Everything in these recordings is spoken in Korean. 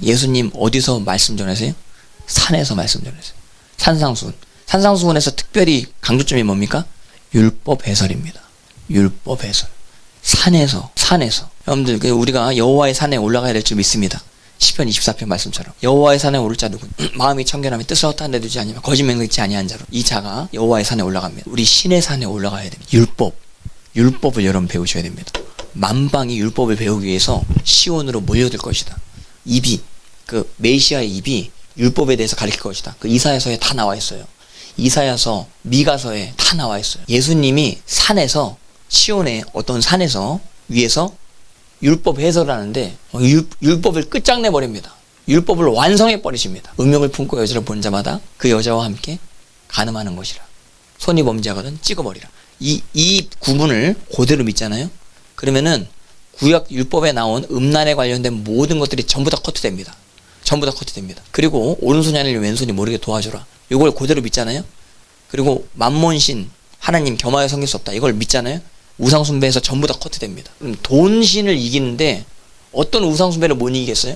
예수님 어디서 말씀 전하세요? 산에서 말씀 전하세요. 산상수훈. 산상수훈에서 특별히 강조점이 뭡니까? 율법 해설입니다. 율법 해설. 산에서. 여러분들, 우리가 여호와의 산에 올라가야 될 줄 믿습니다. 시편 24편 말씀처럼 여호와의 산에 오를 자 누구니? 마음이 청결하며 뜻을 허탄 데 두지 아니하며 거짓 맹세치 아니한 자로 이 자가 여호와의 산에 올라갑니다. 우리 신의 산에 올라가야 됩니다. 율법을 여러분 배우셔야 됩니다. 만방이 율법을 배우기 위해서 시온으로 몰려들 것이다. 입이, 그 메시아의 입이 율법에 대해서 가르칠 것이다. 그 이사야서에 다 나와 있어요. 이사야서, 미가서에 다 나와 있어요. 예수님이 산에서, 시온의 어떤 산에서 위에서 율법 해설을 하는데 율법을 끝장내 버립니다. 율법을 완성해 버리십니다. 음욕을 품고 여자를 본 자마다 그 여자와 함께 간음하는 것이라. 손이 범죄하거든 찍어버리라. 이 구문을 그대로 믿잖아요. 그러면은 구약 율법에 나온 음란에 관련된 모든 것들이 전부 다 커트됩니다. 그리고 오른손이 아니라 왼손이 모르게 도와줘라. 이걸 그대로 믿잖아요. 그리고 만몬신 하나님 겸하여 섬길 수 없다. 이걸 믿잖아요. 우상숭배에서 전부 다 커트됩니다. 그럼 돈신을 이기는데 어떤 우상숭배를 못 이기겠어요?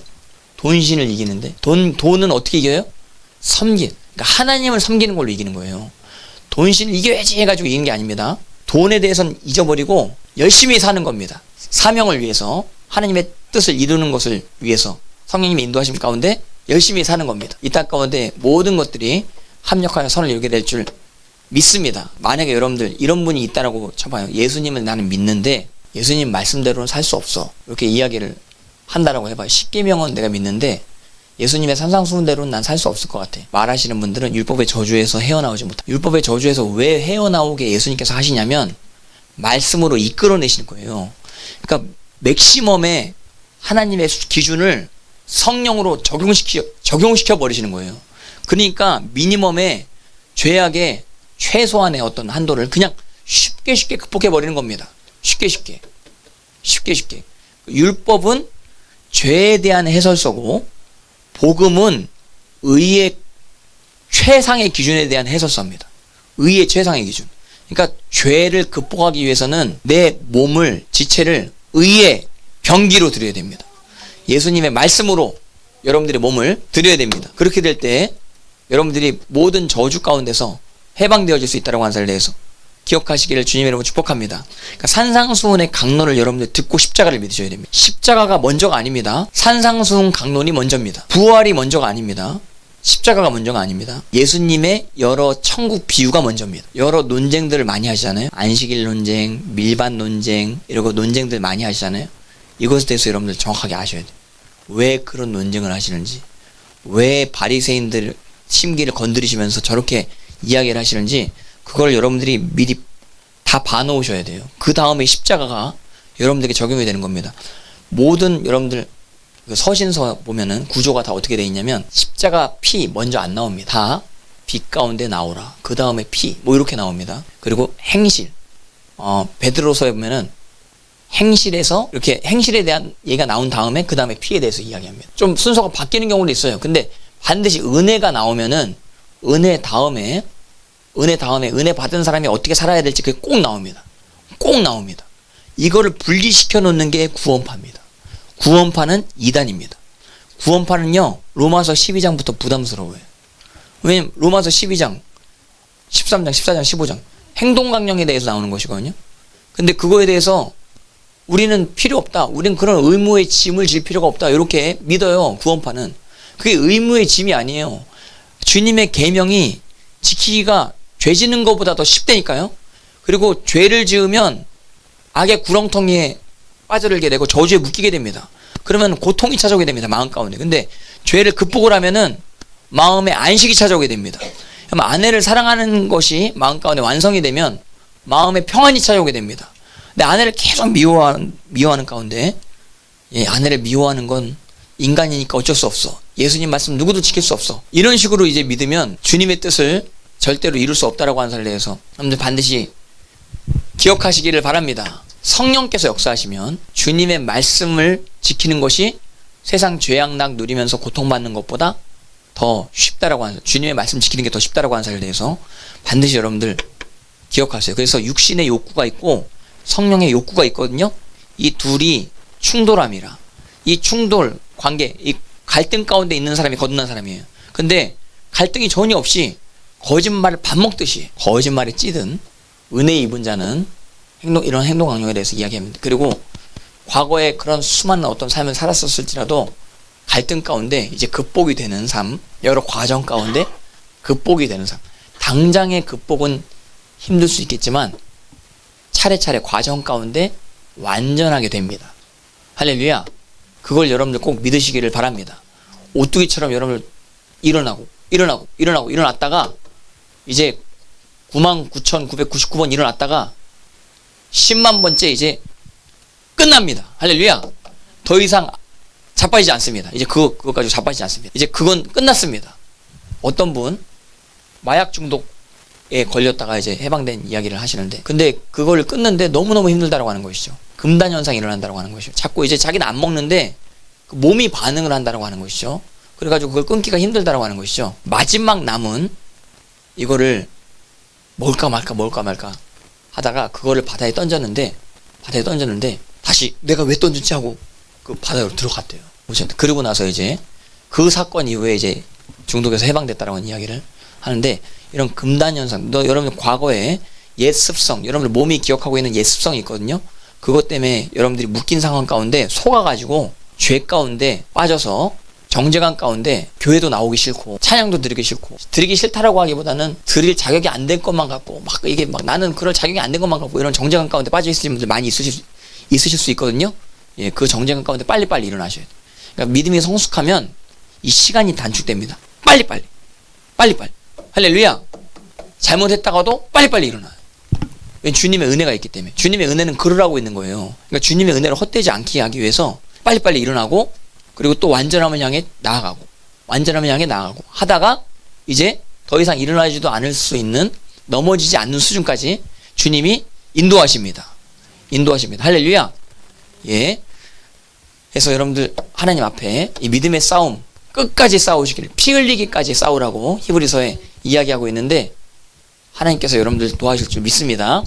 돈신을 이기는데 돈은 어떻게 이겨요? 그러니까 하나님을 섬기는 걸로 이기는 거예요. 돈신을 이겨야지 해가지고 이기는 게 아닙니다. 돈에 대해서는 잊어버리고 열심히 사는 겁니다. 사명을 위해서, 하나님의 뜻을 이루는 것을 위해서 성령님의 인도하심 가운데 열심히 사는 겁니다. 이 땅 가운데 모든 것들이 합력하여 선을 이루게 될 줄 믿습니다. 만약에 여러분들 이런 분이 있다라고 쳐봐요. 예수님을 나는 믿는데 예수님 말씀대로는 살 수 없어. 이렇게 이야기를 한다라고 해봐요. 십계명은 내가 믿는데 예수님의 산상수훈대로는 난 살 수 없을 것 같아. 말하시는 분들은 율법의 저주에서 헤어나오지 못한다. 율법의 저주에서 왜 헤어나오게 예수님께서 하시냐면 말씀으로 이끌어내시는 거예요. 그러니까 맥시멈의 하나님의 기준을 성령으로 적용시켜 버리시는 거예요. 그러니까 미니멈의 죄악의 최소한의 어떤 한도를 그냥 쉽게 극복해 버리는 겁니다. 쉽게. 율법은 죄에 대한 해설서고 복음은 의의 최상의 기준에 대한 해설서입니다. 의의 최상의 기준. 그러니까 죄를 극복하기 위해서는 내 몸을, 지체를 의의 병기로 드려야 됩니다. 예수님의 말씀으로 여러분들의 몸을 드려야 됩니다. 그렇게 될 때 여러분들이 모든 저주 가운데서 해방되어질 수 있다고 하는 사실에 대해서 기억하시기를 주님의 이름으로 축복합니다. 그러니까 산상수훈의 강론을 여러분들 듣고 십자가를 믿으셔야 됩니다. 십자가가 먼저가 아닙니다. 산상수훈 강론이 먼저입니다. 부활이 먼저가 아닙니다. 십자가가 먼저가 아닙니다. 예수님의 여러 천국 비유가 먼저입니다. 여러 논쟁들을 많이 하시잖아요. 안식일 논쟁, 밀반 논쟁, 이러고 논쟁들 많이 하시잖아요. 이것에 대해서 여러분들 정확하게 아셔야 돼요. 왜 그런 논쟁을 하시는지, 왜 바리새인들 심기를 건드리시면서 저렇게 이야기를 하시는지 그걸 여러분들이 미리 다 봐놓으셔야 돼요. 그 다음에 십자가가 여러분들에게 적용이 되는 겁니다. 모든 여러분들 서신서 보면은 구조가 다 어떻게 되어 있냐면 십자가 피 먼저 안 나옵니다. 다 빛 가운데 나오라. 그 다음에 피 뭐 이렇게 나옵니다. 그리고 행실, 베드로서에 보면은 행실에서 이렇게 행실에 대한 얘기가 나온 다음에 그 다음에 피에 대해서 이야기합니다. 좀 순서가 바뀌는 경우도 있어요. 근데 반드시 은혜가 나오면은 은혜 다음에 은혜 받은 사람이 어떻게 살아야 될지 그게 꼭 나옵니다. 이거를 분리시켜 놓는 게 구원파입니다. 구원파는 이단입니다. 구원파는요 로마서 12장부터 부담스러워요. 왜냐면 로마서 12장 13장 14장 15장 행동강령에 대해서 나오는 것이거든요. 근데 그거에 대해서 우리는 필요 없다, 우리는 그런 의무의 짐을 질 필요가 없다, 이렇게 믿어요. 구원파는 그게 의무의 짐이 아니에요. 주님의 계명이 지키기가 죄 짓는 것보다 더 쉽다니까요. 그리고 죄를 지으면 악의 구렁텅이에 빠져들게 되고 저주에 묶이게 됩니다. 그러면 고통이 찾아오게 됩니다. 마음 가운데. 근데 죄를 극복을 하면은 마음에 안식이 찾아오게 됩니다. 그럼 아내를 사랑하는 것이 마음 가운데 완성이 되면 마음에 평안이 찾아오게 됩니다. 근데 아내를 계속 미워하는 가운데, 아내를 미워하는 건 인간이니까 어쩔 수 없어. 예수님 말씀 누구도 지킬 수 없어. 이런 식으로 이제 믿으면 주님의 뜻을 절대로 이룰 수 없다라고 하는 사실에 대해서 여러분들 반드시 기억하시기를 바랍니다. 성령께서 역사하시면 주님의 말씀을 지키는 것이 세상 죄악락 누리면서 고통받는 것보다 더 쉽다라고 하는, 주님의 말씀 지키는 게 더 쉽다라고 하는 사실에 대해서 반드시 여러분들 기억하세요. 그래서 육신의 욕구가 있고 성령의 욕구가 있거든요. 이 둘이 충돌함이라. 이 충돌 관계, 이 갈등 가운데 있는 사람이 거듭난 사람이에요. 근데 갈등이 전혀 없이 거짓말을 밥 먹듯이 거짓말에 찌든 은혜 입은 자는 이런 행동 강령에 대해서 이야기합니다. 그리고 과거에 그런 수많은 어떤 삶을 살았었을지라도 갈등 가운데 이제 극복이 되는 삶, 여러 과정 가운데 극복이 되는 삶. 당장의 극복은 힘들 수 있겠지만 차례차례 과정 가운데 완전하게 됩니다. 할렐루야. 그걸 여러분들 꼭 믿으시기를 바랍니다. 오뚜기처럼 여러분들 일어났다가 이제 99,999번 일어났다가 10만 번째 이제 끝납니다. 할렐루야. 더 이상 자빠지지 않습니다. 이제 그거 가지고 자빠지지 않습니다. 이제 그건 끝났습니다. 어떤 분 마약 중독에 걸렸다가 이제 해방된 이야기를 하시는데, 근데 그걸 끊는데 너무너무 힘들다라고 하는 것이죠. 금단 현상이 일어난다고 하는 것이죠. 자꾸 이제 자기는 안 먹는데 그 몸이 반응을 한다고 하는 것이죠. 그래가지고 그걸 끊기가 힘들다라고 하는 것이죠. 마지막 남은 이거를 먹을까 말까 하다가 그거를 바다에 던졌는데 다시 내가 왜 던졌지 하고 그 바다로 들어갔대요. 그러고 나서 이제 그 사건 이후에 이제 중독에서 해방됐다라고 하는 이야기를 하는데, 이런 금단 현상, 여러분들 과거에 옛 습성, 여러분들 몸이 기억하고 있는 옛 습성이 있거든요. 그것 때문에 여러분들이 묶인 상황 가운데 속아가지고 죄 가운데 빠져서 정죄감 가운데 교회도 나오기 싫고 찬양도 드리기 싫다라고 하기보다는 드릴 자격이 안 된 것만 갖고 나는 그럴 자격이 안 된 것만 갖고 이런 정죄감 가운데 빠져 있으신 분들 많이 있으실 수 있거든요. 예, 그 정죄감 가운데 빨리빨리 일어나셔야 돼요. 그러니까 믿음이 성숙하면 이 시간이 단축됩니다. 빨리빨리. 할렐루야. 잘못했다가도 빨리빨리 일어나요. 왜? 주님의 은혜가 있기 때문에. 주님의 은혜는 그러라고 있는 거예요. 그러니까 주님의 은혜를 헛되지 않게 하기 위해서 빨리빨리 일어나고, 그리고 또 완전함을 향해 나아가고 하다가 이제 더 이상 일어나지도 않을 수 있는, 넘어지지 않는 수준까지 주님이 인도하십니다. 할렐루야. 예. 그래서 여러분들 하나님 앞에 이 믿음의 싸움 끝까지 싸우시기를, 피 흘리기까지 싸우라고 히브리서에 이야기하고 있는데, 하나님께서 여러분들 도와주실 줄 믿습니다.